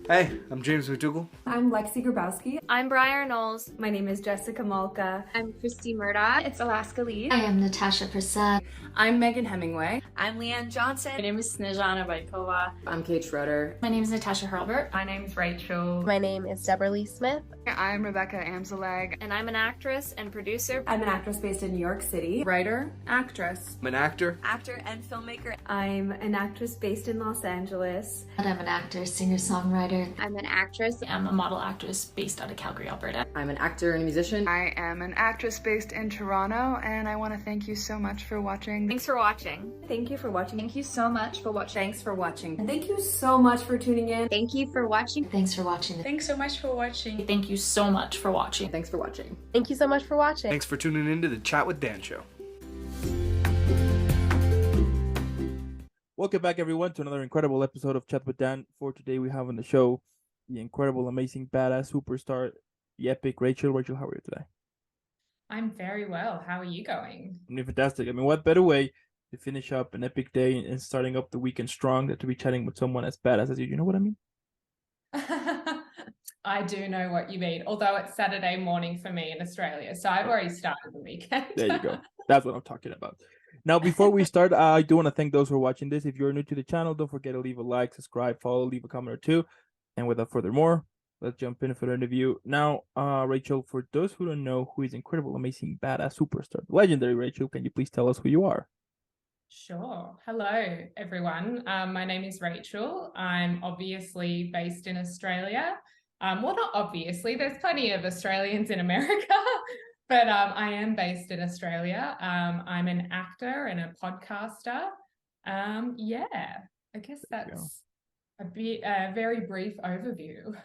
Hey, I'm James McDougall. I'm Lexi Grabowski. I'm Briar Knowles. My name is Jessica Malka. I'm Christy Murdoch. It's Alaska Lee. I am Natasha Prasad. I'm Megan Hemingway. I'm Leanne Johnson. My name is Snezhana Baikova. I'm Kate Schroeder. My name is Natasha Hurlbert. My name is Rachel. My name is Deborah Lee Smith. I'm Rebecca Amzalag. And I'm an actress and producer. I'm an actress based in New York City. Writer, actress. I'm an actor. Actor and filmmaker. I'm an actress based in Los Angeles. And I'm an actor, singer-songwriter. I'm an actress. I'm a model actress based out of Calgary, Alberta. I'm an actor and a musician. I am an actress based in Toronto, and I want to thank you so much for watching. Thanks for watching. Thank you for watching. Thank you so much for watching. Thanks for watching. And thank you so much for tuning in. Thank you for watching. Thanks for watching. Thanks so much for watching. Thank you so much for watching. Thanks for watching. Thank you so much for watching. Thanks for tuning in to the Chat with Dan show. Welcome back, everyone, to another incredible episode of Chat with Dan. For today, we have on the show the incredible, amazing, badass superstar, the epic Rachel. Rachel, how are you today? I'm very well. How are you going? I'm doing fantastic. I mean, what better way to finish up an epic day and starting up the weekend strong than to be chatting with someone as badass as you? You know what I mean? I do know what you mean, although it's Saturday morning for me in Australia, so I've already started the weekend. There you go. That's what I'm talking about. Now, before we start, I do want to thank those who are watching this. If you're new to the channel, don't forget to leave a like, subscribe, follow, leave a comment or two. And without further more, let's jump in for the interview. Now, Rachel, for those who don't know who is incredible, amazing, badass superstar, legendary Rachel, can you please tell us who you are? Sure. Hello, everyone. My name is Rachel. I'm obviously based in Australia. Well, not obviously, there's plenty of Australians in America, but I am based in Australia. I'm an actor and a podcaster. Yeah, I guess that's a very brief overview.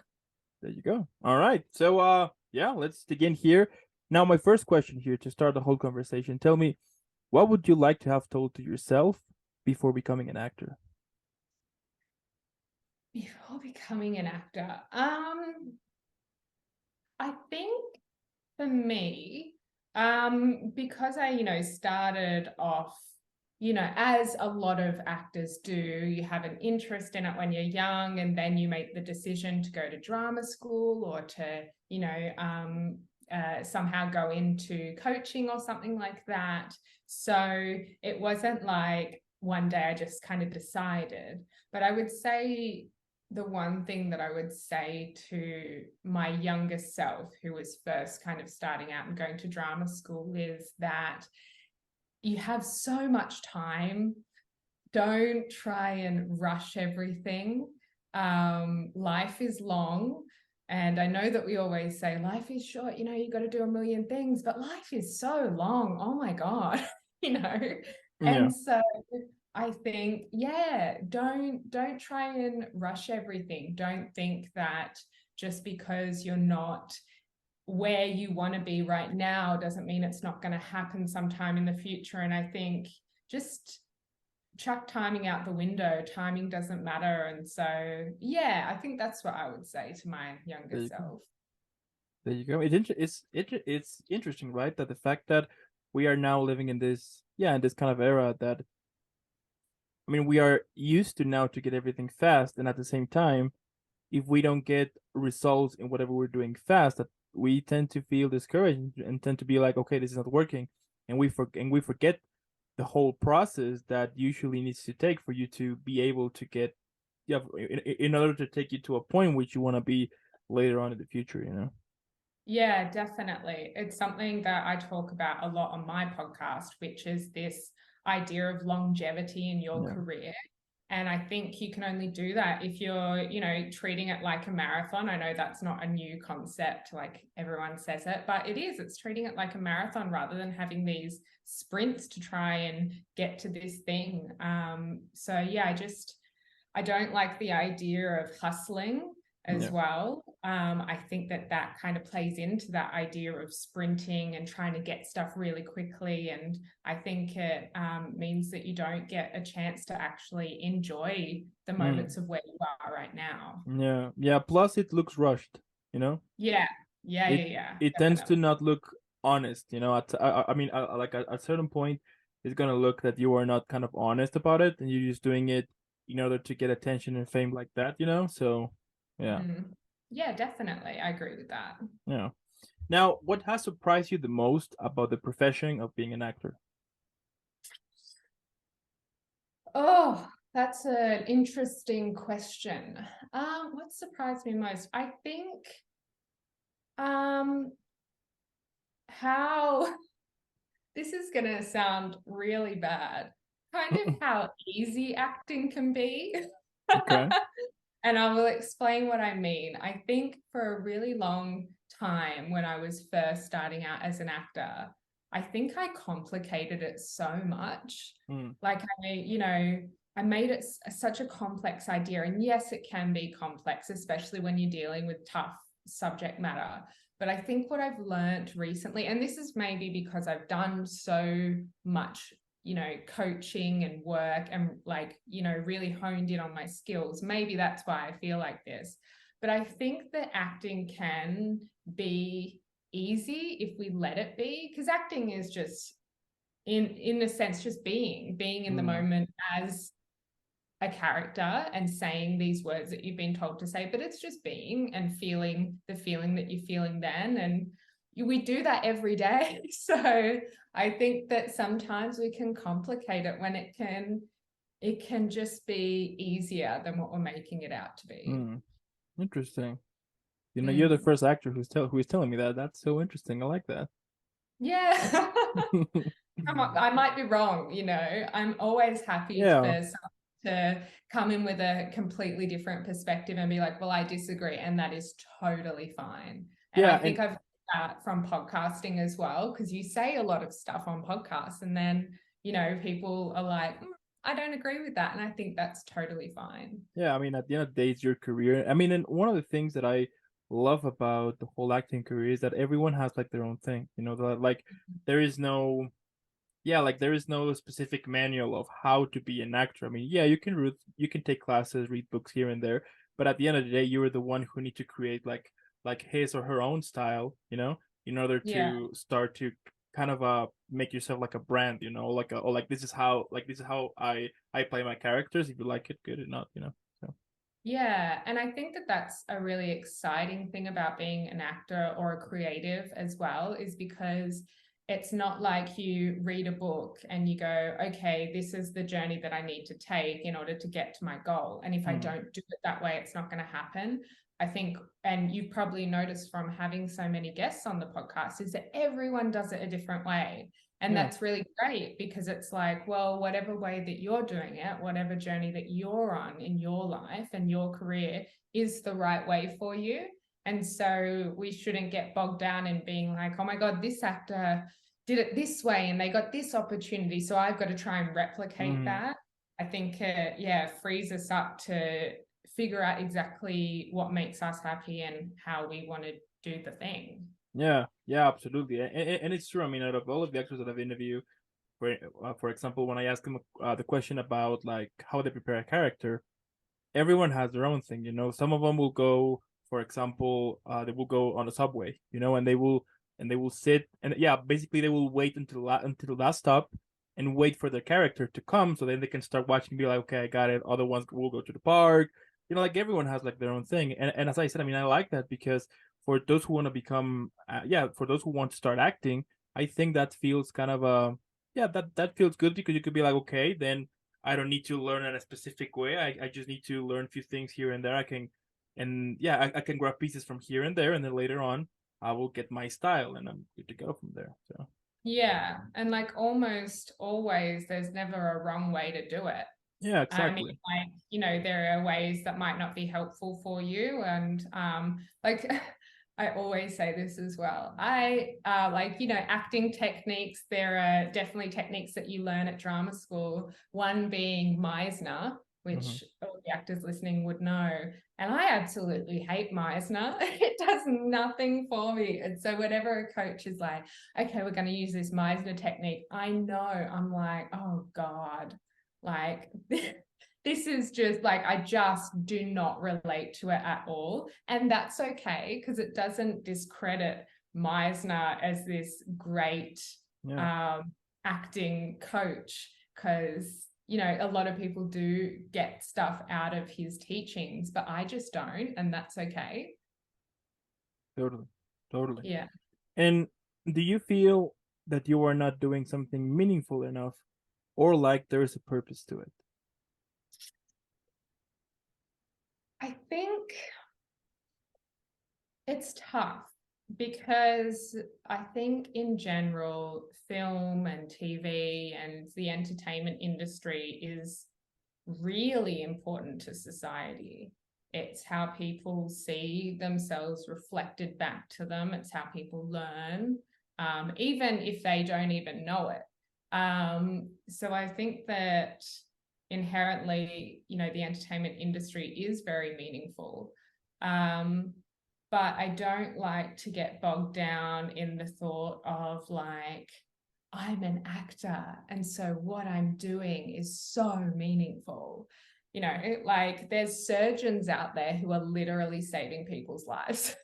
There you go. All right. So, yeah, let's dig in here. Now, my first question here to start the whole conversation, tell me, what would you like to have told to yourself before becoming an actor? Before becoming an actor, I think for me, because I, started off, as a lot of actors do, you have an interest in it when you're young, and then you make the decision to go to drama school or to, somehow go into coaching or something like that. So it wasn't like one day I just kind of decided, but I would say the one thing that I would say to my younger self, who was first kind of starting out and going to drama school, is that you have so much time. Don't try and rush everything. Life is long. And I know that we always say life is short, you got to do a million things, but life is so long. Oh my God, And so I think, don't try and rush everything. Don't think that just because you're not where you want to be right now doesn't mean it's not going to happen sometime in the future. And I think just chuck timing out the window. Timing doesn't matter. And so, I think that's what I would say to my younger self. There you go. It's interesting, right? That the fact that we are now living in this kind of era that, we are used to now to get everything fast, and at the same time, if we don't get results in whatever we're doing fast, that we tend to feel discouraged and tend to be like, okay, this is not working, and we forget the whole process that usually needs to take for you to be able to get, in order to take you to a point which you want to be later on in the future, Yeah, definitely. It's something that I talk about a lot on my podcast, which is this idea of longevity in your career. And I think you can only do that if you're, treating it like a marathon. I know that's not a new concept, like everyone says it, but it is. It's treating it like a marathon rather than having these sprints to try and get to this thing. I don't like the idea of hustling as well. I think that kind of plays into that idea of sprinting and trying to get stuff really quickly. And I think it means that you don't get a chance to actually enjoy the moments of where you are right now. Yeah. Plus it looks rushed, Yeah. It tends to not look honest, like at a certain point, it's going to look that you are not kind of honest about it, and you're just doing it in order to get attention and fame like that, so Yeah. Yeah, definitely. I agree with that. Yeah. Now, what has surprised you the most about the profession of being an actor? Oh, that's an interesting question. What surprised me most? I think how this is gonna sound really bad, kind of how easy acting can be. Okay. And I will explain what I mean. I think for a really long time when I was first starting out as an actor, I think I complicated it so much. Like I made it such a complex idea. And yes, it can be complex, especially when you're dealing with tough subject matter. But I think what I've learned recently, and this is maybe because I've done so much, coaching and work and really honed in on my skills. Maybe that's why I feel like this. But I think that acting can be easy if we let it be, because acting is just in a sense just being in the moment as a character and saying these words that you've been told to say, but it's just being and feeling the feeling that you're feeling then. And we do that every day. So I think that sometimes we can complicate it when it can just be easier than what we're making it out to be. Interesting. You're the first actor who is telling me that. That's so interesting. I like that. Yeah. I might be wrong, I'm always happy for someone to come in with a completely different perspective and be like, well, I disagree, and that is totally fine. And I think I've heard that from podcasting as well, because you say a lot of stuff on podcasts and then people are like, I don't agree with that, and I think that's totally fine. Yeah, I mean, at the end of the day, it's your career. I mean, and one of the things that I love about the whole acting career is that everyone has like their own thing, like there is no specific manual of how to be an actor. I mean, yeah, you can take classes, read books here and there, but at the end of the day, you're the one who need to create like his or her own style, in order to start to kind of make yourself like a brand, like this is how I play my characters. If you like it, good, or not, so. Yeah, and I think that that's a really exciting thing about being an actor or a creative as well, is because it's not like you read a book and you go, okay, this is the journey that I need to take in order to get to my goal. And if I don't do it that way, it's not going to happen. I think, and you've probably noticed from having so many guests on the podcast, is that everyone does it a different way. And that's really great, because it's like, well, whatever way that you're doing it, whatever journey that you're on in your life and your career is the right way for you. And so we shouldn't get bogged down in being like, oh my God, this actor did it this way and they got this opportunity, so I've got to try and replicate that. I think, frees us up to figure out exactly what makes us happy and how we want to do the thing. Yeah, absolutely. And it's true. I mean, out of all of the actors that I've interviewed, for example, when I ask them the question about like how they prepare a character, everyone has their own thing. Some of them will go, for example, they will go on a subway, and they will sit and basically they will wait until the last stop and wait for their character to come, so then they can start watching and be like, okay, I got it. Other ones will go to the park. Like everyone has like their own thing. And as I said, I mean, I like that, because for those who want to become, for those who want to start acting, I think that feels kind of that feels good, because you could be like, okay, then I don't need to learn in a specific way. I just need to learn a few things here and there. I can grab pieces from here and there, and then later on I will get my style and I'm good to go from there. So yeah, and like almost always, there's never a wrong way to do it. Yeah, exactly. I mean, there are ways that might not be helpful for you, and I always say this as well. Acting techniques, there are definitely techniques that you learn at drama school, one being Meisner, which all the actors listening would know. And I absolutely hate Meisner. It does nothing for me. And so whenever a coach is like, okay, we're going to use this Meisner technique, I know, I'm like, oh God, like this is just like, I just do not relate to it at all. And that's okay, because it doesn't discredit Meisner as this great acting coach, because you know, a lot of people do get stuff out of his teachings, but I just don't, and that's okay. Totally. Yeah. And do you feel that you are not doing something meaningful enough, or like there's a purpose to it? I think it's tough because I think in general, film and TV and the entertainment industry is really important to society. It's how people see themselves reflected back to them. It's how people learn, even if they don't even know it. So I think that inherently, you know, the entertainment industry is very meaningful. But I don't like to get bogged down in the thought of like, I'm an actor, and so what I'm doing is so meaningful. You know, like there's surgeons out there who are literally saving people's lives.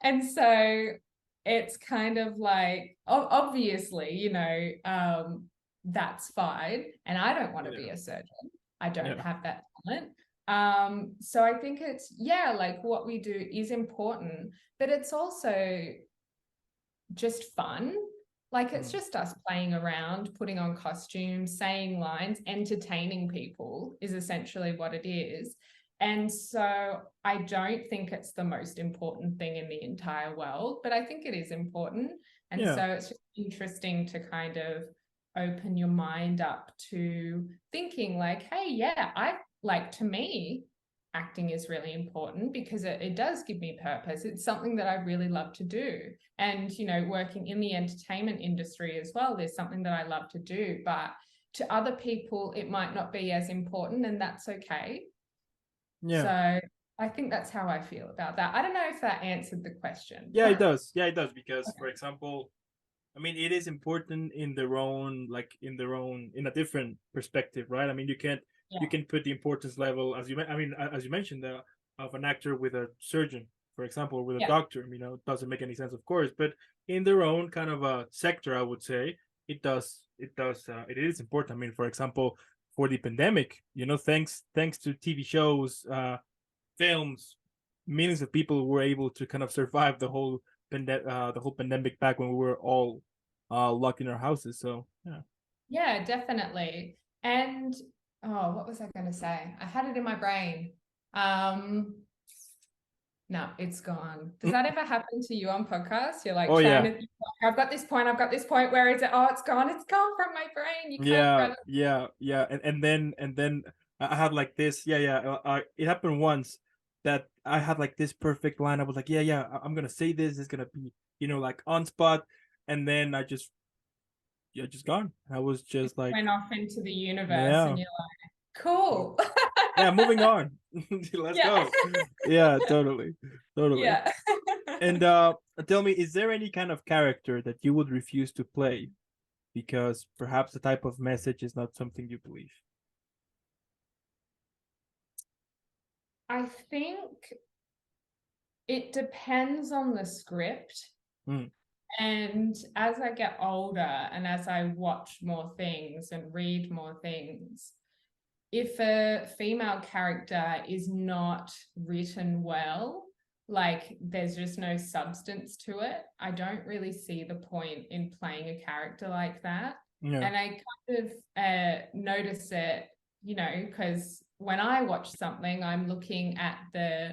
And so it's kind of like, obviously, you know, that's fine. And I don't want to be a surgeon. I don't have that talent. So I think it's, like what we do is important, but it's also just fun. Like it's just us playing around, putting on costumes, saying lines, entertaining people is essentially what it is. And so I don't think it's the most important thing in the entire world, but I think it is important. And so it's just interesting to kind of open your mind up to thinking like, hey, to me, acting is really important because it does give me purpose. It's something that I really love to do. And, you know, working in the entertainment industry as well, there's something that I love to do, but to other people, it might not be as important, and that's okay. Yeah. So I think that's how I feel about that. I don't know if that answered the question. Yeah, it does. Yeah, it does. Because, for example, I mean, it is important in a different perspective, right? I mean, you can put the importance level, as you mentioned, of an actor with a surgeon, for example, with a doctor. You know, it doesn't make any sense, of course, but in their own kind of a sector, I would say it is important. I mean, for example, for the pandemic, you know, thanks to TV shows, films, millions of people were able to kind of survive the whole pandemic back when we were all locked in our houses. So yeah, definitely. And what was I going to say? I had it in my brain. No, it's gone. Does that ever happen to you on podcasts? You're like, I've got this point. Where is it? Oh, it's gone. It's gone from my brain. You can't. Yeah. And then I had like this. It happened once that I had like this perfect line. I was like, I'm gonna say this. It's gonna be, you know, like on spot. And then I just gone. I was just like, went off into the universe, and you're like, cool. Yeah, moving on. Let's go. Yeah, totally. Yeah. And tell me, is there any kind of character that you would refuse to play because perhaps the type of message is not something you believe? I think it depends on the script. And as I get older and as I watch more things and read more things, if a female character is not written well, like there's just no substance to it, I don't really see the point in playing a character like that. And I kind of notice it, you know, because when I watch something, I'm looking at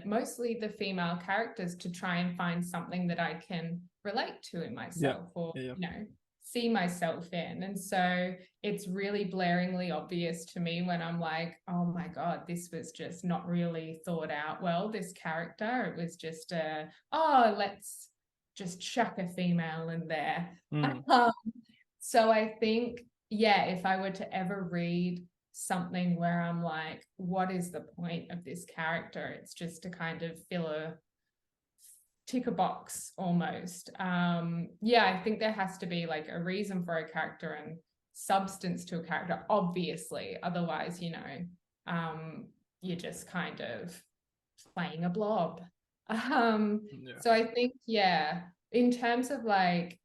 mostly the female characters to try and find something that I can relate to in myself or, you know, see myself in. And so it's really blaringly obvious to me when I'm like, oh my God, this was just not really thought out well, this character. It was just let's just chuck a female in there. So I think, if I were to ever read something where I'm like, what is the point of this character? It's just to kind of tick a box almost. I think there has to be like a reason for a character and substance to a character, obviously. Otherwise, you know, you're just kind of playing a blob. So I think, in terms of like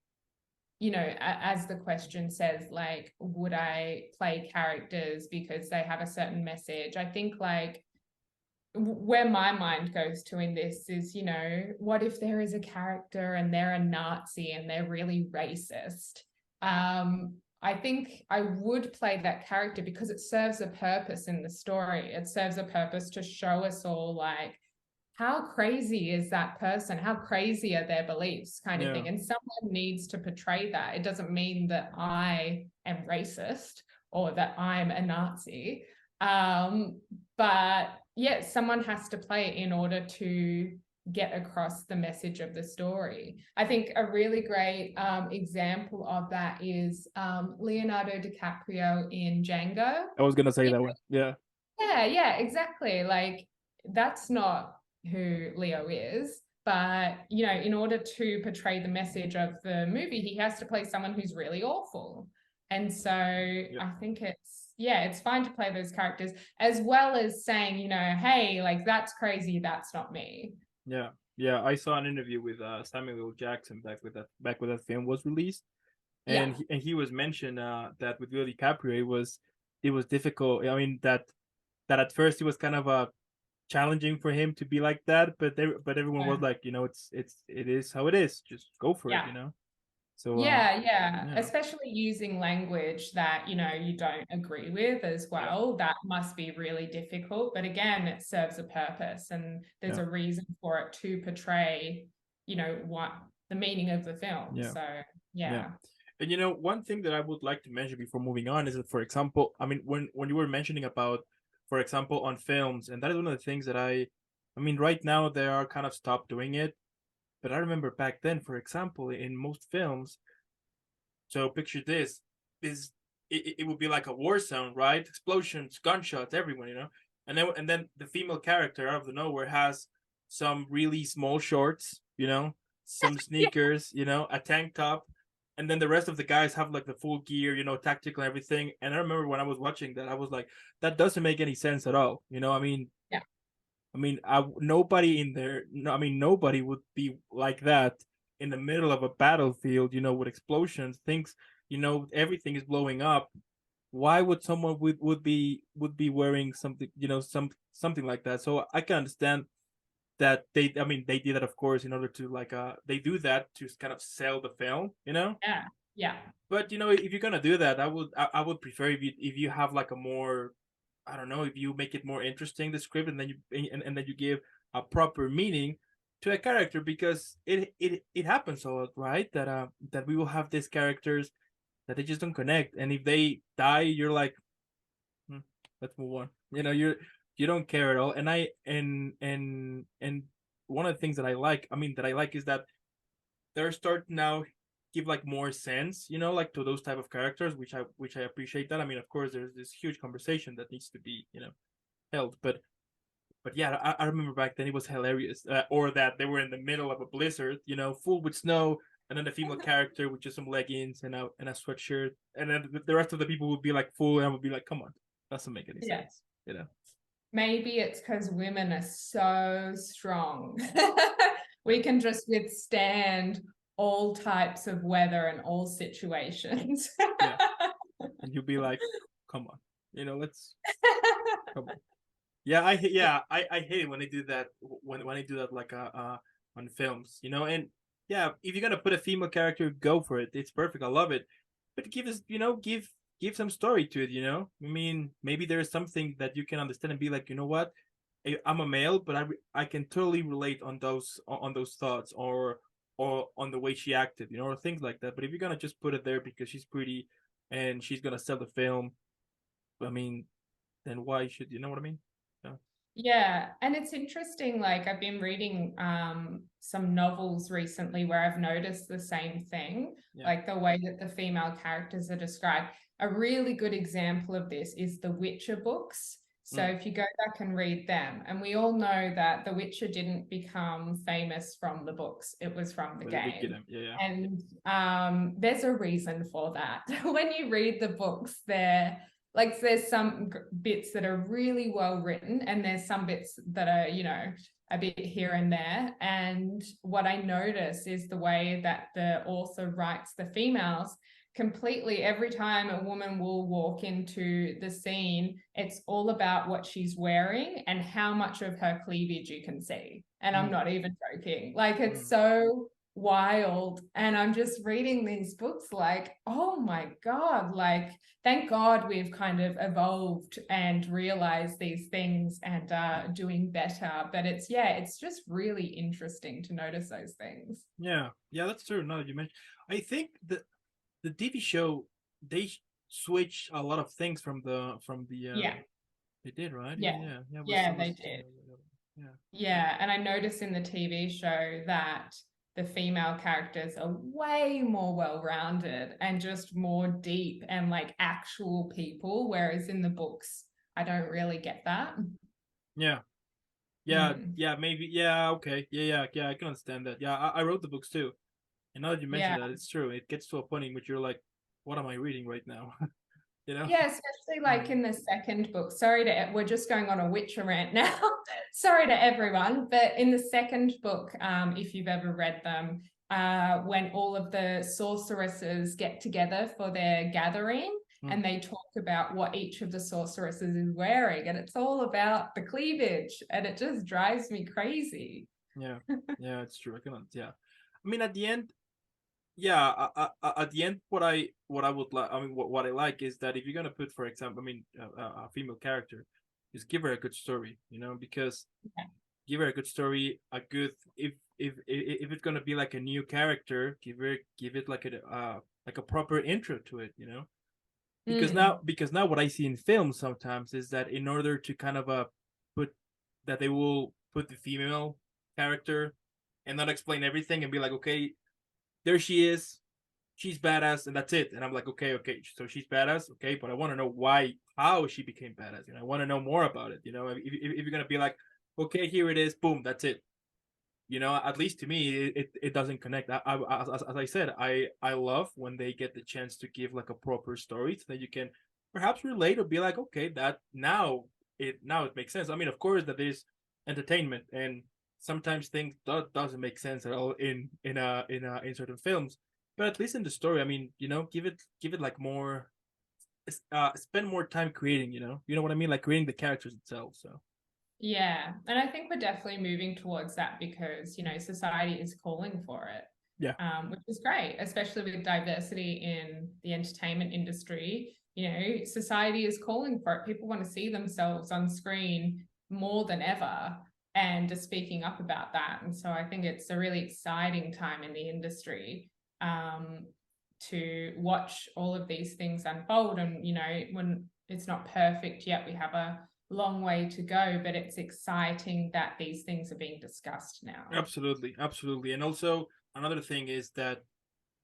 as the question says, like, would I play characters because they have a certain message? I think like where my mind goes to in this is, what if there is a character and they're a Nazi and they're really racist? I think I would play that character because it serves a purpose in the story. It serves a purpose to show us all, like, how crazy is that person? How crazy are their beliefs, kind of thing? And someone needs to portray that. It doesn't mean that I am racist or that I'm a Nazi. But yeah, someone has to play it in order to get across the message of the story. I think a really great example of that is Leonardo DiCaprio in Django. I was gonna say that one. Yeah, exactly. Like, that's not who Leo is, but in order to portray the message of the movie, he has to play someone who's really awful. And so I think it's fine to play those characters, as well as saying, hey, like, that's crazy, that's not me. Yeah. I saw an interview with Samuel L. Jackson back when that film was released, and he was mentioned that with Leo DiCaprio it was difficult. I mean that at first it was kind of challenging for him to be like that, but everyone was like, it is how it is. Just go for it, So especially using language that you don't agree with as well. That must be really difficult, but again, it serves a purpose, and there's a reason for it to portray what the meaning of the film. And one thing that I would like to mention before moving on is that, for example, I mean, when you were mentioning about, for example, on films, and that is one of the things that I mean, right now they are kind of stopped doing it. But I remember back then, for example, in most films, so picture this, it would be like a war zone, right? Explosions, gunshots, everyone, and then the female character out of the nowhere has some really small shorts, some sneakers, a tank top, and then the rest of the guys have like the full gear, tactical and everything. And I remember when I was watching that, I was like, that doesn't make any sense at all, nobody would be like that in the middle of a battlefield, with explosions, things, everything is blowing up. Why would someone would be wearing something, something like that? So I can understand that they did that, of course, in order to they do that to kind of sell the film, Yeah. But if you're gonna do that, I would prefer if you have like a more, I don't know, if you make it more interesting, the script, and then you give a proper meaning to a character, because it happens a lot, right? That we will have these characters that they just don't connect, and if they die, you're like, let's move on. You don't care at all. And one of the things that I like is that they're starting now give like more sense, like to those type of characters, which I appreciate that. I mean, of course, there's this huge conversation that needs to be, held, but yeah, I remember back then it was hilarious, or that they were in the middle of a blizzard, full with snow, and then the female character with just some leggings and a sweatshirt, and then the rest of the people would be like full, and I would be like, come on, doesn't make any sense, Maybe it's because women are so strong. We can just withstand all types of weather and all situations. And you'll be like, come on, let's come on. I hate it when they do that, when they do that like on films, and if you're gonna put a female character, go for it. It's perfect. I love it. But give us, give some story to it, I mean, maybe there's something that you can understand and be like, what, I'm a male, but I can totally relate on those thoughts, or on the way she acted, or things like that. But if you're gonna just put it there because she's pretty and she's gonna sell the film, I mean, then why should, you know what I mean? Yeah, and it's interesting, like I've been reading some novels recently where I've noticed the same thing, like the way that the female characters are described. A really good example of this is the Witcher books. So if you go back and read them, and we all know that The Witcher didn't become famous from the books, it was from the game. And there's a reason for that. When you read the books, there's some bits that are really well written, and there's some bits that are, a bit here and there. And what I notice is the way that the author writes the females completely. Every time a woman will walk into the scene, it's all about what she's wearing and how much of her cleavage you can see. And I'm not even joking. Like, it's so wild. And I'm just reading these books like, oh my God, like, thank God we've kind of evolved and realized these things and doing better. But it's just really interesting to notice those things. Yeah, that's true. Now that you mentioned, I think the TV show, they switched a lot of things from the they did, right? Yeah, they did. Yeah, and I noticed in the TV show that the female characters are way more well-rounded and just more deep and like actual people, whereas in the books I don't really get that. Maybe, okay, I can understand that. I wrote the books too, and now that you mentioned that, it's true. It gets to a point in which you're like, what am I reading right now? You know? Yeah, especially like in the second book. We're just going on a Witcher rant now. Sorry to everyone, but in the second book, if you've ever read them, when all of the sorceresses get together for their gathering, and they talk about what each of the sorceresses is wearing, and it's all about the cleavage, and it just drives me crazy. Yeah, it's true. I mean, at the end, at the end, what I would like, what I like is that if you're gonna put, for example, a female character, just give her a good story, because give her a good story, if it's gonna be like a new character, give it like a proper intro to it, because now what I see in films sometimes is that in order to kind of they will put the female character and not explain everything and be like, okay, there she is, she's badass, and that's it. And I'm like, okay, so she's badass, okay, but I want to know how she became badass. I want to know more about it. If you're gonna be like, okay, here it is, boom, that's it. At least to me, it doesn't connect. As I said, I love when they get the chance to give like a proper story so that you can perhaps relate or be like, okay, that now it makes sense. I mean, of course, that is entertainment, and sometimes things doesn't make sense at all in certain films, but at least in the story, I mean, give it like more, spend more time creating, you know what I mean, like creating the characters itself. So yeah, and I think we're definitely moving towards that because society is calling for it. Which is great, especially with diversity in the entertainment industry. Society is calling for it. People want to see themselves on screen more than ever, and are speaking up about that. And so I think it's a really exciting time in the industry to watch all of these things unfold. And, when it's not perfect yet, we have a long way to go, but it's exciting that these things are being discussed now. Absolutely. And also another thing is that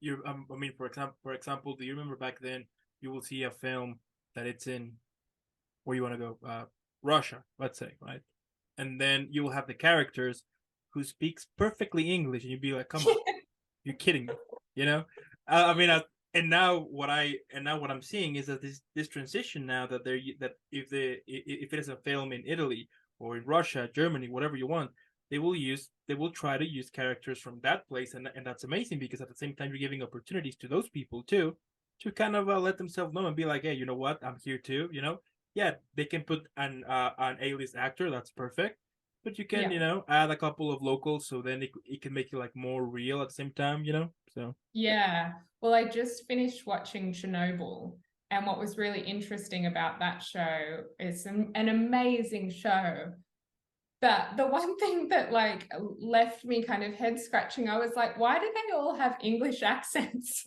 for example, do you remember back then you will see a film that it's in, where you want to go, Russia, let's say, right? And then you will have the characters who speaks perfectly English, and you'd be like, "Come on, you're kidding me," And now what I'm seeing is that this transition now that if it is a film in Italy or in Russia, Germany, whatever you want, they will try to use characters from that place, and that's amazing because at the same time you're giving opportunities to those people too to kind of let themselves know and be like, hey, you know what, I'm here too, Yeah, they can put an A-list actor, that's perfect. But you can, add a couple of locals, so then it can make it like more real at the same time, So yeah. Well, I just finished watching Chernobyl, and what was really interesting about that show is an amazing show. But the one thing that like left me kind of head scratching, I was like, why do they all have English accents?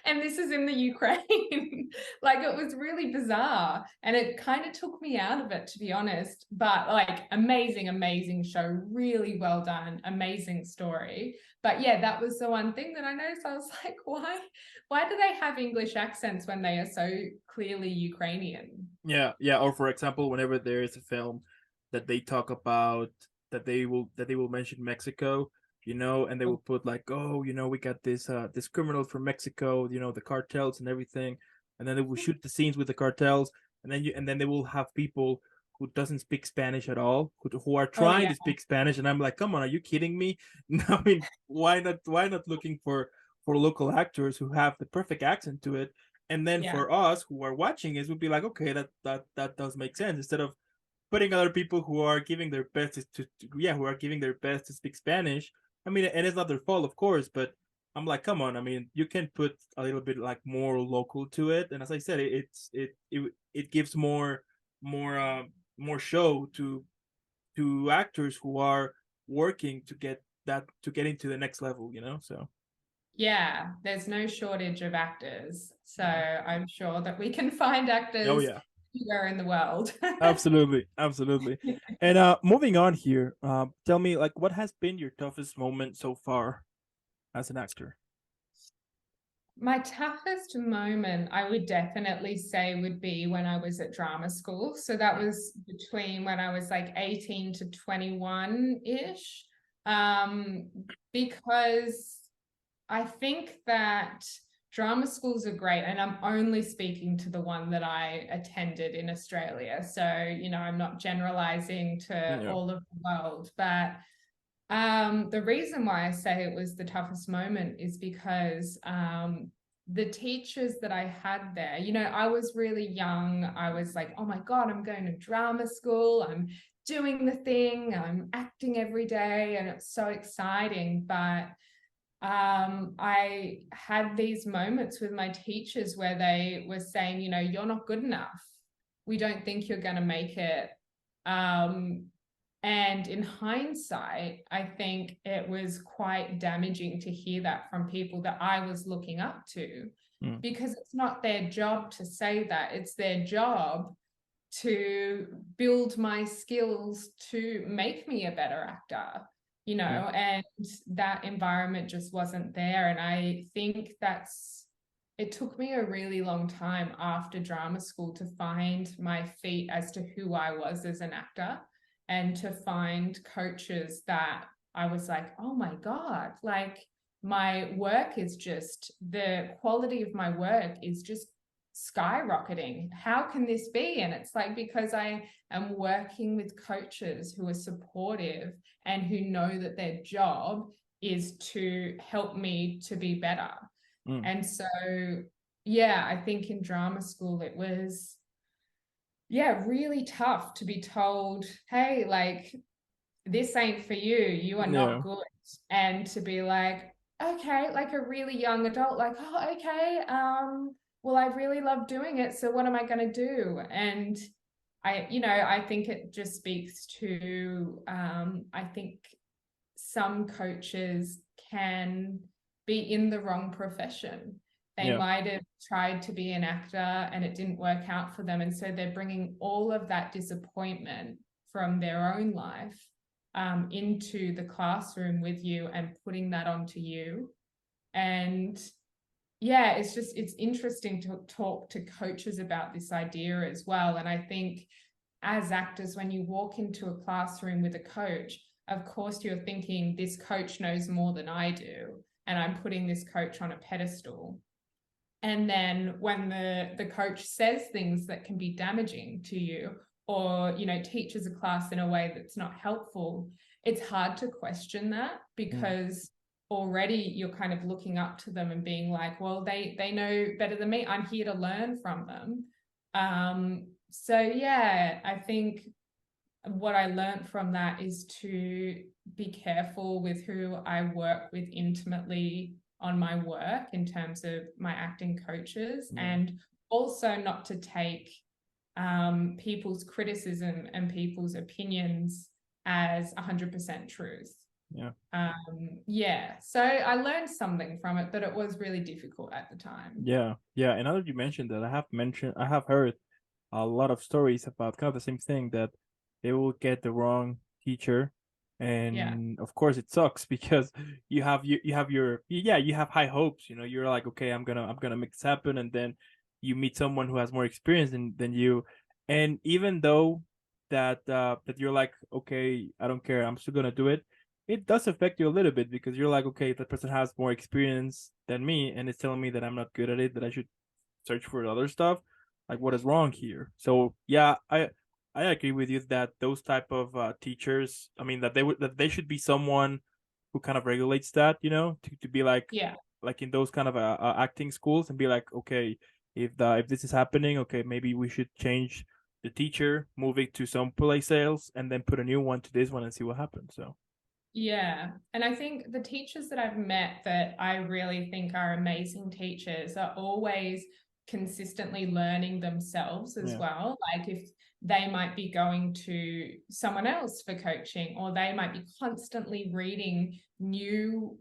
And this is in the Ukraine. Like, it was really bizarre, and it kind of took me out of it, to be honest. But like, amazing show, really well done, amazing story. But yeah, that was the one thing that I noticed. I was like, why do they have English accents when they are so clearly Ukrainian? Yeah. Or for example, whenever there is a film that they talk about, that they will mention Mexico, and they will put like, oh, we got this criminal from Mexico, the cartels and everything, and then they will shoot the scenes with the cartels, and then they will have people doesn't speak Spanish at all, who are trying to speak Spanish, and I'm like, come on, are you kidding me? I mean, why not looking for local actors who have the perfect accent to it, and then for us who are watching it, would be like, okay, that does make sense, instead of putting other people who are giving their best to speak Spanish. I mean, and it's not their fault, of course, but I'm like, come on. I mean, you can put a little bit like more local to it, and as I said, it gives more show to actors who are working to get into the next level, you know. So yeah, there's no shortage of actors, so I'm sure that we can find actors anywhere in the world. Absolutely. And moving on here, tell me, like, what has been your toughest moment so far as an actor? My toughest moment, I would definitely say, would be when I was at drama school. So that was between when I was like 18 to 21-ish, because I think that drama schools are great, and I'm only speaking to the one that I attended in Australia. So, you know, I'm not generalizing to all of the world, but the reason why I say it was the toughest moment is because the teachers that I had there, you know, I was really young. I was like, oh my God, I'm going to drama school. I'm doing the thing. I'm acting every day, and it's so exciting. But I had these moments with my teachers where they were saying, you know, you're not good enough. We don't think you're going to make it. And in hindsight, I think it was quite damaging to hear that from people that I was looking up to, because it's not their job to say that. It's their job to build my skills to make me a better actor, you know, and that environment just wasn't there. And I think it took me a really long time after drama school to find my feet as to who I was as an actor, and to find coaches that I was like, oh my God, like my work is just, the quality of my work is just skyrocketing. How can this be? And it's like, because I am working with coaches who are supportive and who know that their job is to help me to be better. And so, yeah, I think in drama school, it was, really tough to be told, hey, like, this ain't for you. You are not good. And to be like, okay, like a really young adult, like, oh, okay, well, I really love doing it. So what am I going to do? And I think it just speaks to, I think some coaches can be in the wrong profession. They might have tried to be an actor and it didn't work out for them. And so they're bringing all of that disappointment from their own life into the classroom with you and putting that onto you. And it's interesting to talk to coaches about this idea as well. And I think as actors, when you walk into a classroom with a coach, of course, you're thinking, this coach knows more than I do, and I'm putting this coach on a pedestal. And then when the coach says things that can be damaging to you, or, you know, teaches a class in a way that's not helpful, it's hard to question that, because already you're kind of looking up to them and being like, well, they know better than me. I'm here to learn from them. I think what I learned from that is to be careful with who I work with intimately on my work in terms of my acting coaches, and also not to take people's criticism and people's opinions as 100% truth. So I learned something from it, but it was really difficult at the time. And now that you mentioned that, I have heard a lot of stories about kind of the same thing, that they will get the wrong teacher, and of course it sucks, because you have high hopes, you know, you're like, okay, I'm gonna make this happen, and then you meet someone who has more experience than you, and even though that you're like, okay, I don't care, I'm still gonna do it, it does affect you a little bit, because you're like, okay, that person has more experience than me and it's telling me that I'm not good at it, that I should search for other stuff. Like, what is wrong here? So I agree with you that those type of teachers, I mean, that they should be someone who kind of regulates that, to be like in those kind of acting schools and be like, okay, if this is happening, okay, maybe we should change the teacher, move it to some place else, and then put a new one to this one and see what happens. So yeah, and I think the teachers that I've met that I really think are amazing teachers are always consistently learning themselves as well. Like if they might be going to someone else for coaching, or they might be constantly reading new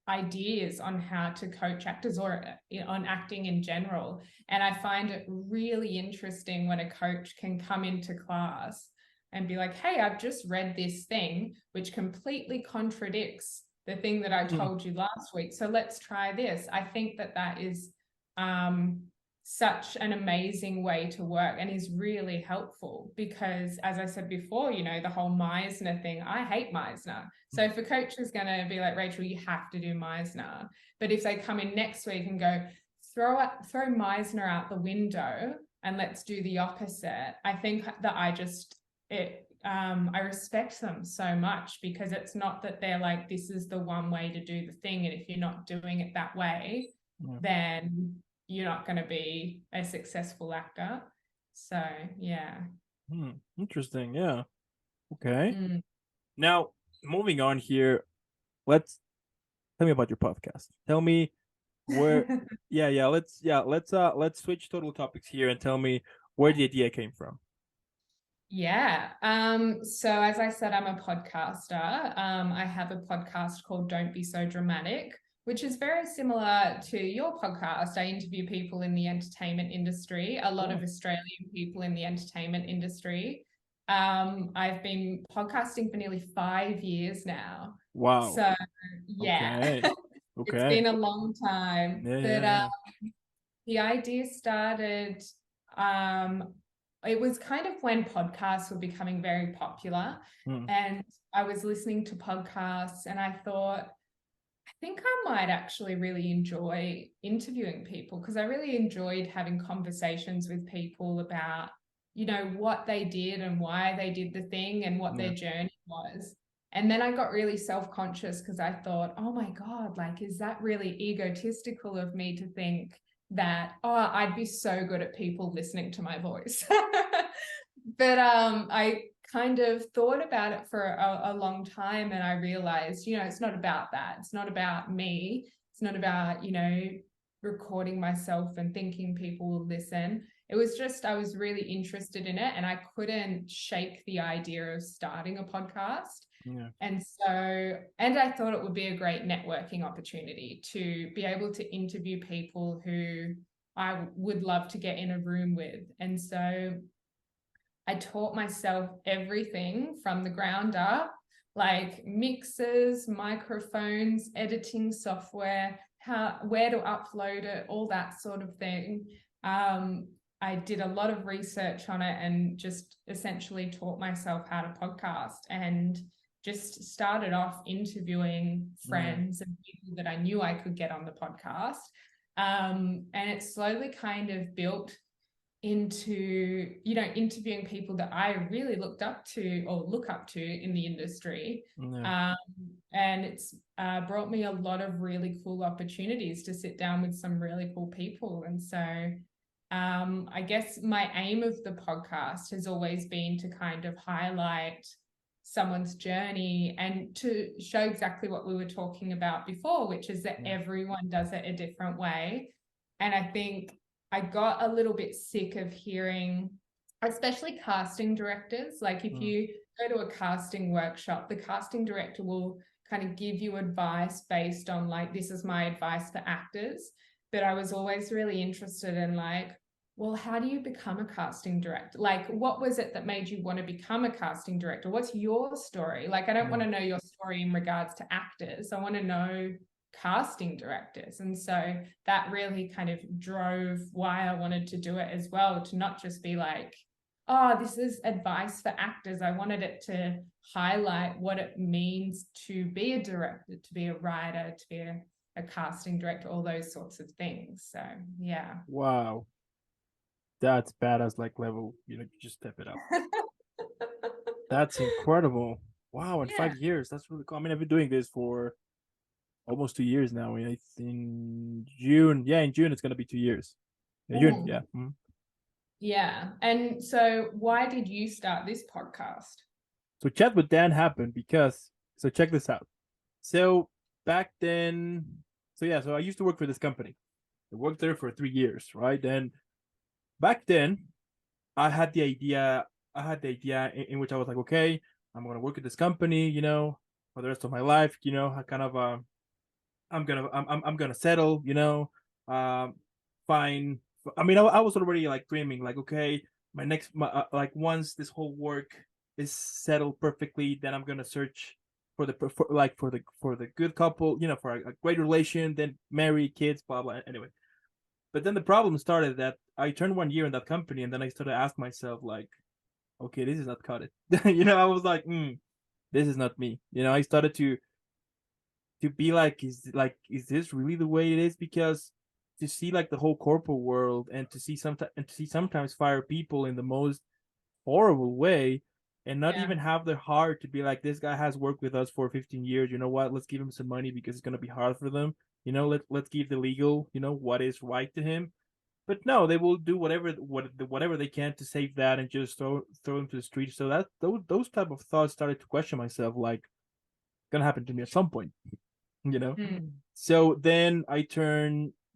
ideas on how to coach actors or on acting in general. And I find it really interesting when a coach can come into class and be like, hey, I've just read this thing which completely contradicts the thing that I told you last week. So let's try this. I think that is such an amazing way to work and is really helpful because, as I said before, the whole Meisner thing, I hate Meisner. So if a coach is going to be like, Rachel, you have to do Meisner. But if they come in next week and go, throw Meisner out the window and let's do the opposite, I think that I respect them so much, because it's not that they're like, this is the one way to do the thing, and if you're not doing it that way, then you're not going to be a successful actor. So yeah. Interesting. Yeah. Okay. Now moving on here, tell me about your podcast. Tell me where let's switch total topics here and tell me where the idea came from. Yeah. So as I said, I'm a podcaster. I have a podcast called Don't Be So Dramatic, which is very similar to your podcast. I interview people in the entertainment industry, a lot of Australian people in the entertainment industry. I've been podcasting for nearly 5 years now. Wow. So yeah, okay. It's been a long time. The idea started, it was kind of when podcasts were becoming very popular, and I was listening to podcasts and I thought, I think I might actually really enjoy interviewing people, because I really enjoyed having conversations with people about, what they did and why they did the thing and what their journey was. And then I got really self-conscious because I thought, oh my God, like, is that really egotistical of me to think that, I'd be so good at people listening to my voice. But I kind of thought about it for a long time, and I realized, it's not about that. It's not about me. It's not about, recording myself and thinking people will listen. It was just, I was really interested in it, and I couldn't shake the idea of starting a podcast. And I thought it would be a great networking opportunity to be able to interview people who I would love to get in a room with. And so I taught myself everything from the ground up, like mixers, microphones, editing software, where to upload it, all that sort of thing. I did a lot of research on it and just essentially taught myself how to podcast, and just started off interviewing friends and people that I knew I could get on the podcast. And it slowly kind of built into, interviewing people that I really look up to in the industry. And it's brought me a lot of really cool opportunities to sit down with some really cool people. And so I guess my aim of the podcast has always been to kind of highlight someone's journey and to show exactly what we were talking about before, which is that everyone does it a different way. And I think I got a little bit sick of hearing, especially casting directors, like if you go to a casting workshop, the casting director will kind of give you advice based on like, this is my advice for actors. But I was always really interested in like, well, how do you become a casting director? Like, what was it that made you want to become a casting director? What's your story? Like, I don't want to know your story in regards to actors. I want to know casting directors. And so that really kind of drove why I wanted to do it as well, to not just be like, oh, this is advice for actors. I wanted it to highlight what it means to be a director, to be a writer, to be a casting director, all those sorts of things. So, yeah. Wow. That's badass like level. You know, you just step it up. That's incredible. Wow, in Yeah. 5 years, that's really cool. I mean, I've been doing this for almost 2 years now. I think in June. Yeah, in June it's gonna be 2 years. In June, yeah. Mhm. Yeah. And so why did you start this podcast? So Chat with Dan happened because so check this out. So back then, so I used to work for this company. I worked there for 3 years, right? And back then, I had the idea in which I was like, okay, I'm gonna work at this company, you know, for the rest of my life, you know, I kind of I'm gonna settle, you know, fine. I mean, I was already like dreaming, like, okay, like once this whole work is settled perfectly, then I'm gonna search for the good couple, you know, for a great relation, then marry, kids, blah blah. Anyway, but then the problem started that I turned 1 year in that company, and then I started to ask myself, like, okay, this is not cut it. You know, I was like, this is not me. You know, I started to be like, is this really the way it is? Because to see like the whole corporate world and to see sometimes fire people in the most horrible way and not even have the heart to be like, this guy has worked with us for 15 years, you know what, let's give him some money because it's going to be hard for them, you know, let's give the legal, you know, what is right to him. But no, they will do whatever they can to save that and just throw him to the street. So that those type of thoughts started to question myself, like, gonna happen to me at some point, you know. So then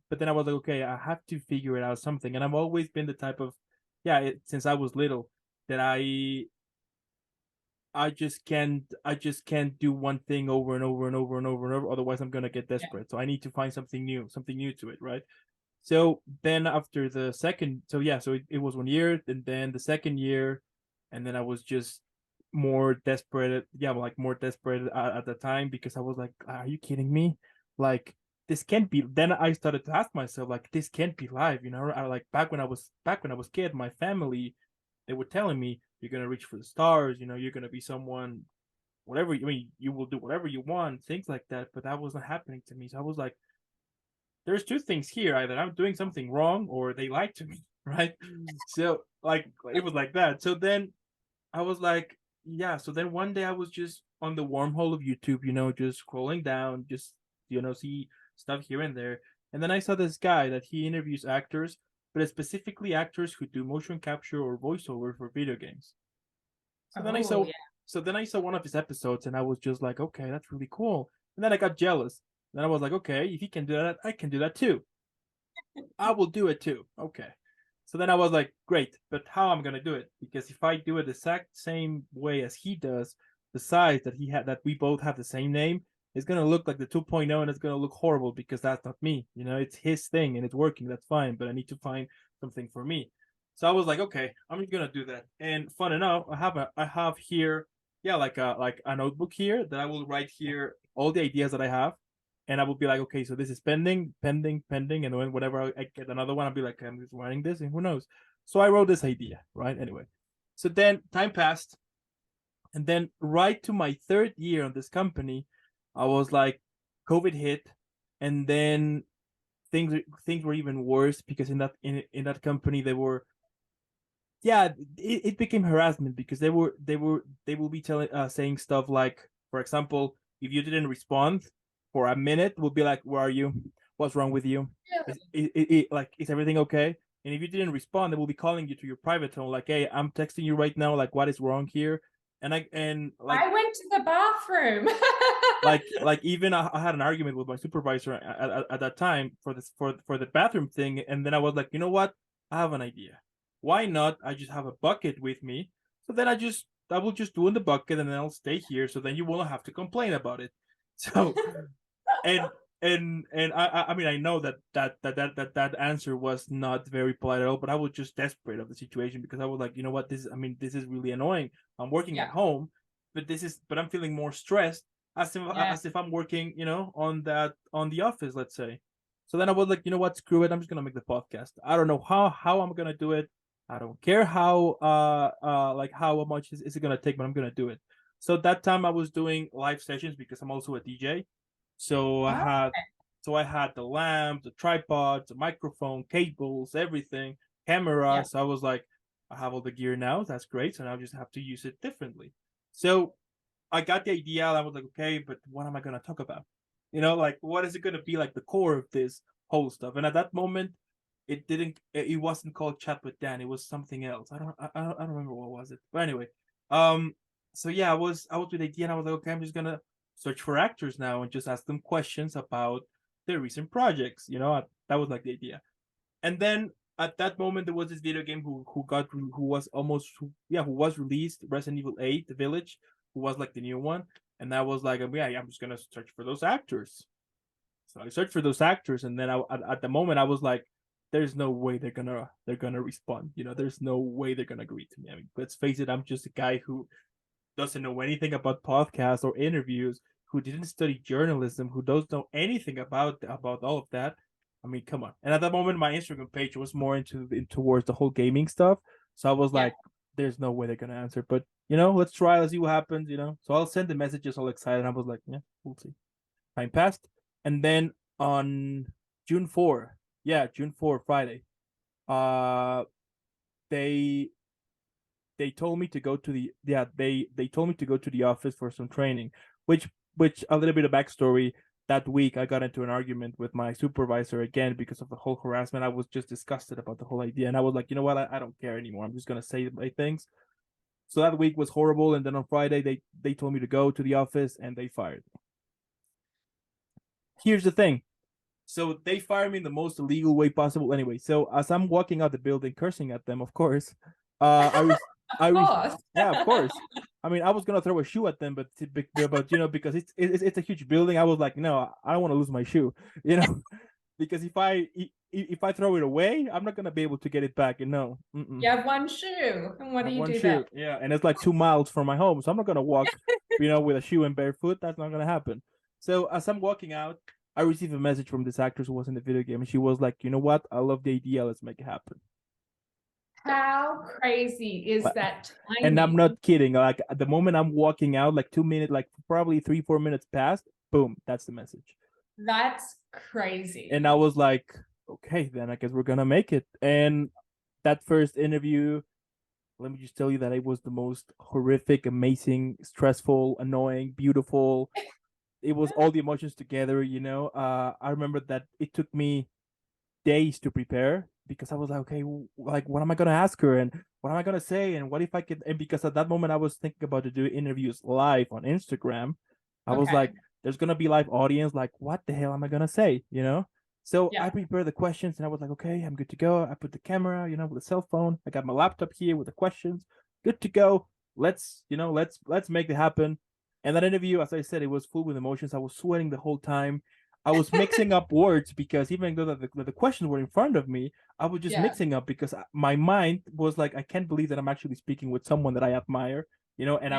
but then I was like, okay, I have to figure it out something. And I've always been the type of, since I was little, that I just can't do one thing over and over and over and over and over. Otherwise, I'm gonna get desperate. So I need to find something new to it, right? So then after the second, so it was 1 year, and then the second year, and then I was just more desperate. More desperate at the time, because I was like, are you kidding me? Like, this can't be. Then I started to ask myself, like, this can't be live, you know? Back when I was kid, my family, they were telling me, you're gonna reach for the stars, you know, you're gonna be someone, whatever. I mean, you will do whatever you want, things like that. But that wasn't happening to me. So I was like, there's two things here: either I'm doing something wrong or they lied to me, right? So like, it was like that. So then I was like, so then one day I was just on the wormhole of YouTube, you know, just scrolling down, just, you know, see stuff here and there. And then I saw this guy that he interviews actors, but it's specifically actors who do motion capture or voiceover for video games. So then I saw one of his episodes, and I was just like, okay, that's really cool. And then I got jealous. Then I was like, okay, if he can do that, I can do that too. I will do it too. Okay. So then I was like, great, but how am I gonna do it? Because if I do it the exact same way as he does, the size that he had, that we both have the same name, it's gonna look like the 2.0, and it's gonna look horrible because that's not me. You know, it's his thing and it's working. That's fine, but I need to find something for me. So I was like, okay, I'm gonna do that. And fun enough, I have here, like a notebook here that I will write here all the ideas that I have. And I will be like, okay, so this is pending. And then whenever I get another one, I'll be like, I'm just writing this, and who knows? So I wrote this idea, right? Anyway, so then time passed. And then right to my third year on this company, I was like, COVID hit. And then things were even worse, because in that company, they were, it became harassment, because they will be saying stuff like, for example, if you didn't respond for a minute, we'll be like, where are you? What's wrong with you? Is everything okay? And if you didn't respond, they will be calling you to your private phone, like, hey, I'm texting you right now, like, what is wrong here? I went to the bathroom. like even I had an argument with my supervisor at that time for the bathroom thing, and then I was like, you know what? I have an idea. Why not? I just have a bucket with me, so then I will just do in the bucket, and then I'll stay here, so then you won't have to complain about it. So, and I mean, I know that answer was not very polite at all, but I was just desperate of the situation, because I was like, you know what, this is really annoying. I'm working at home, but I'm feeling more stressed as if I'm working, you know, on the office, let's say. So then I was like, you know what, screw it, I'm just gonna make the podcast. I don't know how I'm gonna do it. I don't care how much is it gonna take, but I'm gonna do it. So that time I was doing live sessions, because I'm also a DJ. So I had the lamp, the tripod, the microphone, cables, everything, camera. Yeah. So I was like, I have all the gear now. That's great. So now I just have to use it differently. So I got the idea. I was like, okay, but what am I going to talk about? You know, like, what is it going to be like the core of this whole stuff? And at that moment, it wasn't called Chat with Dan. It was something else. I don't remember what was it. But anyway, so yeah, I was with the idea, and I was like, okay, I'm just gonna search for actors now and just ask them questions about their recent projects. You know, that was like the idea. And then at that moment, there was this video game who was released, Resident Evil 8, The Village, who was like the new one, and I was like, yeah, I'm just gonna search for those actors. So I searched for those actors, and then at the moment I was like, there's no way they're gonna respond. You know, there's no way they're gonna agree to me. I mean, let's face it, I'm just a guy who doesn't know anything about podcasts or interviews, who didn't study journalism, who doesn't know anything about all of that. I mean, come on. And at that moment, my Instagram page was more towards the whole gaming stuff. So I was like, there's no way they're gonna answer. But you know, let's try. Let's see what happens. You know. So I'll send the messages all excited. I was like, yeah, we'll see. Time passed, and then on June 4, Friday, they told me to go to they told me to go to the office for some training, which a little bit of backstory. That week I got into an argument with my supervisor again because of the whole harassment. I was just disgusted about the whole idea, and I was like, you know what, I don't care anymore. I'm just gonna say my things. So that week was horrible, and then on Friday they told me to go to the office and they fired me. Here's the thing. So they fired me in the most illegal way possible. Anyway, so as I'm walking out the building, cursing at them, of course, yeah, of course. I mean, I was gonna throw a shoe at them, but you know, because it's a huge building, I was like, no, I don't want to lose my shoe, you know, because if I throw it away, I'm not gonna be able to get it back. You know, you have one shoe, and what do you do then? Yeah, and it's like 2 miles from my home, so I'm not gonna walk, you know, with a shoe and barefoot. That's not gonna happen. So as I'm walking out, I received a message from this actress who was in the video game, and she was like, you know what? I love the idea. Let's make it happen. How crazy is that timing? And I'm not kidding. Like at the moment I'm walking out, like 2 minutes, like probably 3-4 minutes past, boom, that's the message. That's crazy. And I was like, okay, then I guess we're gonna make it. And that first interview, let me just tell you that it was the most horrific, amazing, stressful, annoying, beautiful. It was all the emotions together, you know. I remember that it took me days to prepare because I was like, okay, like what am I gonna ask her and what am I gonna say and what if I could? And because at that moment I was thinking about to do interviews live on Instagram, I was like, there's gonna be live audience. Like, what the hell am I gonna say? You know. So I prepared the questions and I was like, okay, I'm good to go. I put the camera, you know, with the cell phone. I got my laptop here with the questions. Good to go. Let's make it happen. And that interview, as I said, it was full with emotions. I was sweating the whole time. I was mixing up words because even though the questions were in front of me, I was just mixing up because my mind was like, I can't believe that I'm actually speaking with someone that I admire, you know, and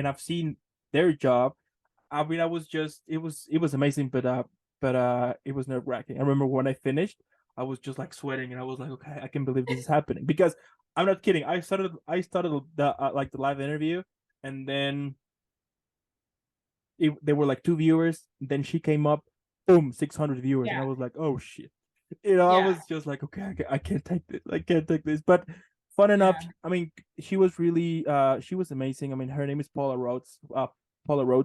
I've seen their job. I mean, it was amazing, but it was nerve-wracking. I remember when I finished, I was just like sweating, and I was like, okay, I can't believe this is happening. Because I'm not kidding. I started the like the live interview, and then there were like 2 viewers. Then she came up, boom, 600 viewers, and I was like, oh shit. You know, I was just like, okay, I can't take this. I can't take this. But fun enough. I mean, she was really, she was amazing. I mean, her name is Paula Rhodes.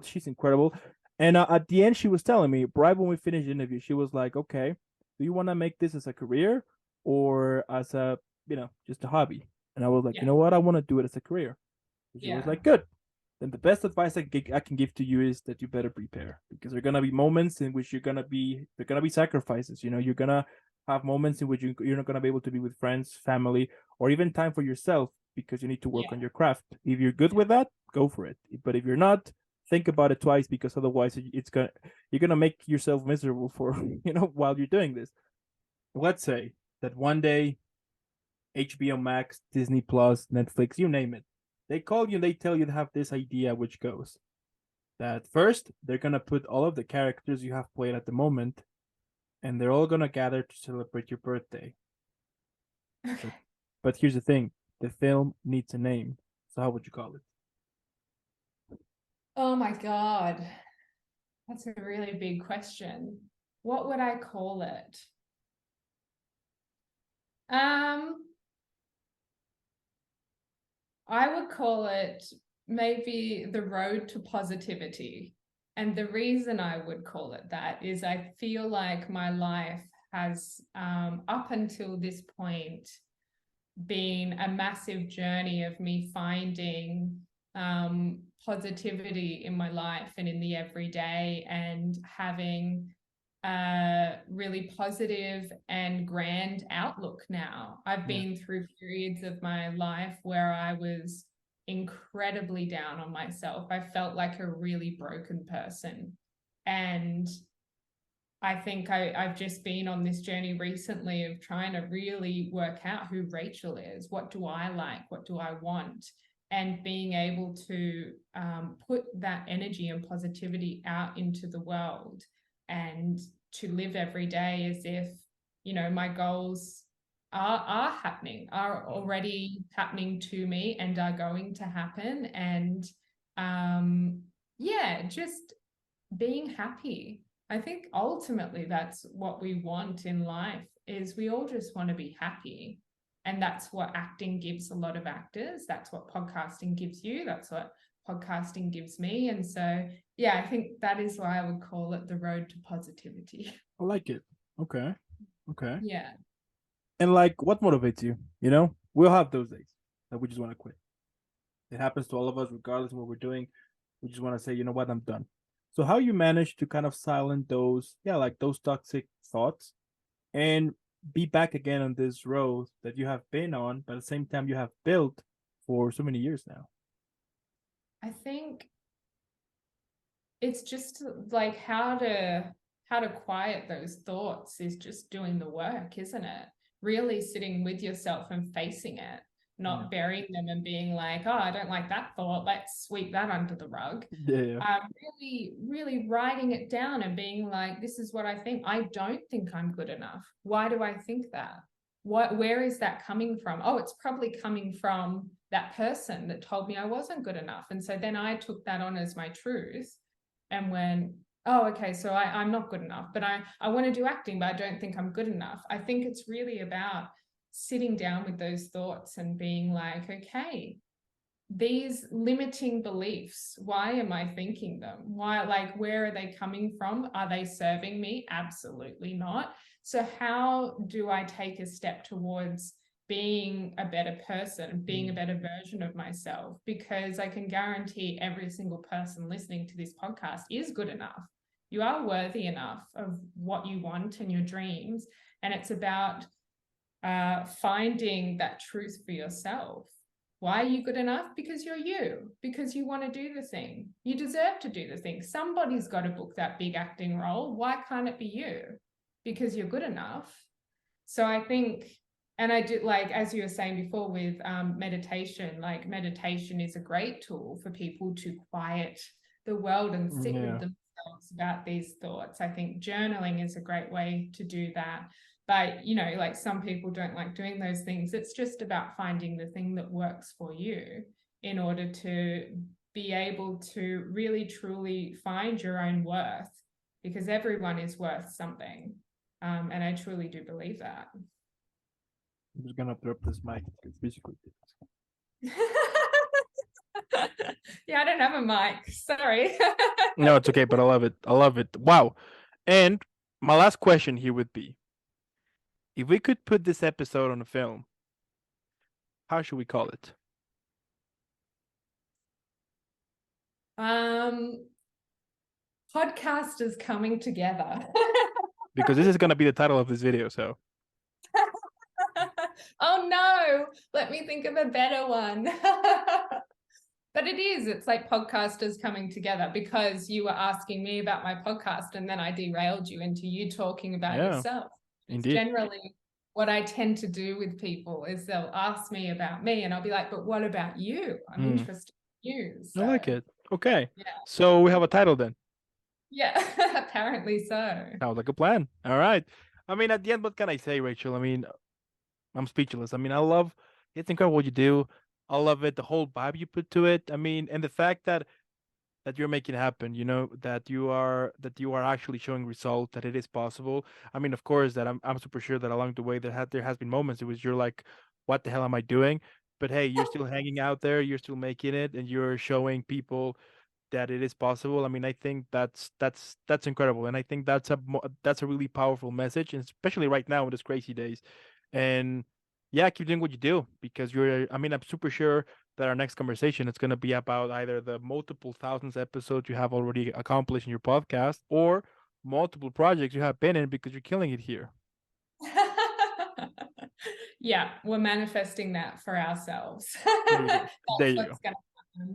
She's incredible. And at the end, she was telling me, right when we finished the interview, she was like, okay, do you want to make this as a career or as a, you know, just a hobby? And I was like, you know what? I want to do it as a career. And she was like, good. Then the best advice I can give to you is that you better prepare, because there are going to be moments in which they're going to be sacrifices. You know, you're going to have moments in which you're not going to be able to be with friends, family, or even time for yourself because you need to work on your craft. If you're good with that, go for it. But if you're not, think about it twice, because otherwise you're gonna make yourself miserable for, you know, while you're doing this. Let's say that one day HBO Max, Disney Plus, Netflix, you name it, they call you and they tell you to have this idea, which goes that first they're gonna put all of the characters you have played at the moment, and they're all gonna gather to celebrate your birthday. But here's the thing: the film needs a name. So how would you call it? Oh my God. That's a really big question. What would I call it? I would call it maybe the road to positivity. And the reason I would call it that is I feel like my life has, up until this point, been a massive journey of me finding positivity in my life and in the everyday, and having a really positive and grand outlook now. I've been through periods of my life where I was incredibly down on myself. I felt like a really broken person. And I think I've just been on this journey recently of trying to really work out who Rachel is. What do I like? What do I want? And being able to put that energy and positivity out into the world, and to live every day as if, you know, my goals are happening, are already happening to me and are going to happen. And just being happy. I think ultimately that's what we want in life, is we all just want to be happy. And that's what acting gives a lot of actors. That's what podcasting gives you. That's what podcasting gives me. And so, I think that is why I would call it the road to positivity. I like it. Okay. Yeah. And like, what motivates you? You know, we'll have those days that we just want to quit. It happens to all of us, regardless of what we're doing. We just want to say, you know what, I'm done. So how you manage to kind of silence those, like those toxic thoughts, and be back again on this road that you have been on, but at the same time you have built for so many years now? I think it's just like how to quiet those thoughts is just doing the work, isn't it? Really sitting with yourself and facing it, not burying them and being like, oh, I don't like that thought, let's sweep that under the rug. Really writing it down and being like, this is what I think. I don't think I'm good enough. Why do I think that? Where is that coming from? Oh, it's probably coming from that person that told me I wasn't good enough. And so then I took that on as my truth and went, oh, okay, so I'm not good enough, but I want to do acting, but I don't think I'm good enough. I think it's really about sitting down with those thoughts and being like, okay, these limiting beliefs, why am I thinking them? Where are they coming from? Are they serving me? Absolutely not. So how do I take a step towards being a better person, being a better version of myself? Because I can guarantee every single person listening to this podcast is good enough. You are worthy enough of what you want and your dreams. And it's about finding that truth for yourself. Why are you good enough? Because you're you, because you want to do the thing. You deserve to do the thing. Somebody's got to book that big acting role. Why can't it be you? Because you're good enough. So I think, and I do, like, as you were saying before with meditation, like meditation is a great tool for people to quiet the world and sit with themselves about these thoughts. I think journaling is a great way to do that. But, you know, like some people don't like doing those things. It's just about finding the thing that works for you in order to be able to really, truly find your own worth, because everyone is worth something. And I truly do believe that. I'm just going to drop this mic. It's basically I don't have a mic. Sorry. No, it's okay, but I love it. Wow. And my last question here would be, if we could put this episode on a film, how should we call it? Podcasters coming together. Because this is going to be the title of this video, so. Oh no, let me think of a better one. But it's like podcasters coming together, because you were asking me about my podcast and then I derailed you into you talking about yourself. Indeed. Generally, what I tend to do with people is they'll ask me about me and I'll be like, but what about you? I'm interested in you. So, I like it. Okay. Yeah. So we have a title then. Yeah, apparently so. Sounds like a plan. All right. I mean, at the end, what can I say, Rachel? I mean, I'm speechless. I mean, it's incredible what you do. I love it. The whole vibe you put to it. I mean, and the fact that that you're making happen, you know, that you are actually showing results, that it is possible. I mean, of course, that I'm super sure that along the way there has been moments it was you're like, what the hell am I doing? But hey, you're still hanging out there, you're still making it, and you're showing people that it is possible. I mean, I think that's incredible, and I think that's a really powerful message, and especially right now in these crazy days. And yeah, keep doing what you do because you're. I mean, I'm super sure that our next conversation is going to be about either the multiple thousands episodes you have already accomplished in your podcast or multiple projects you have been in because you're killing it here. Yeah, we're manifesting that for ourselves. There you go. There you go. What's gonna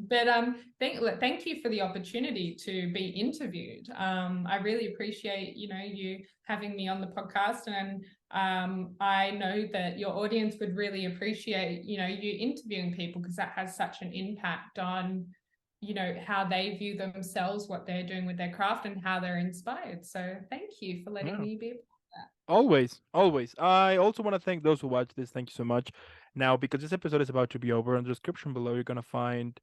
happen. But thank you for the opportunity to be interviewed. I really appreciate, you know, you having me on the podcast, and I know that your audience would really appreciate, you know, you interviewing people because that has such an impact on, you know, how they view themselves, what they're doing with their craft, and how they're inspired. So thank you for letting me be. Always, always. I also want to thank those who watch this. Thank you so much. Now, because this episode is about to be over, in the description below, you're going to find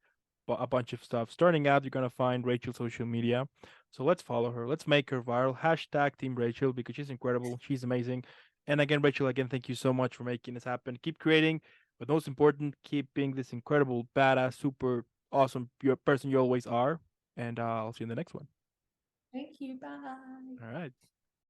a bunch of stuff. Starting out, you're going to find Rachel's social media. So let's follow her. Let's make her viral. Hashtag Team Rachel because she's incredible. She's amazing. And again, Rachel, again, thank you so much for making this happen. Keep creating, but most important, keep being this incredible, badass, super awesome person you always are. And I'll see you in the next one. Thank you. Bye. All right.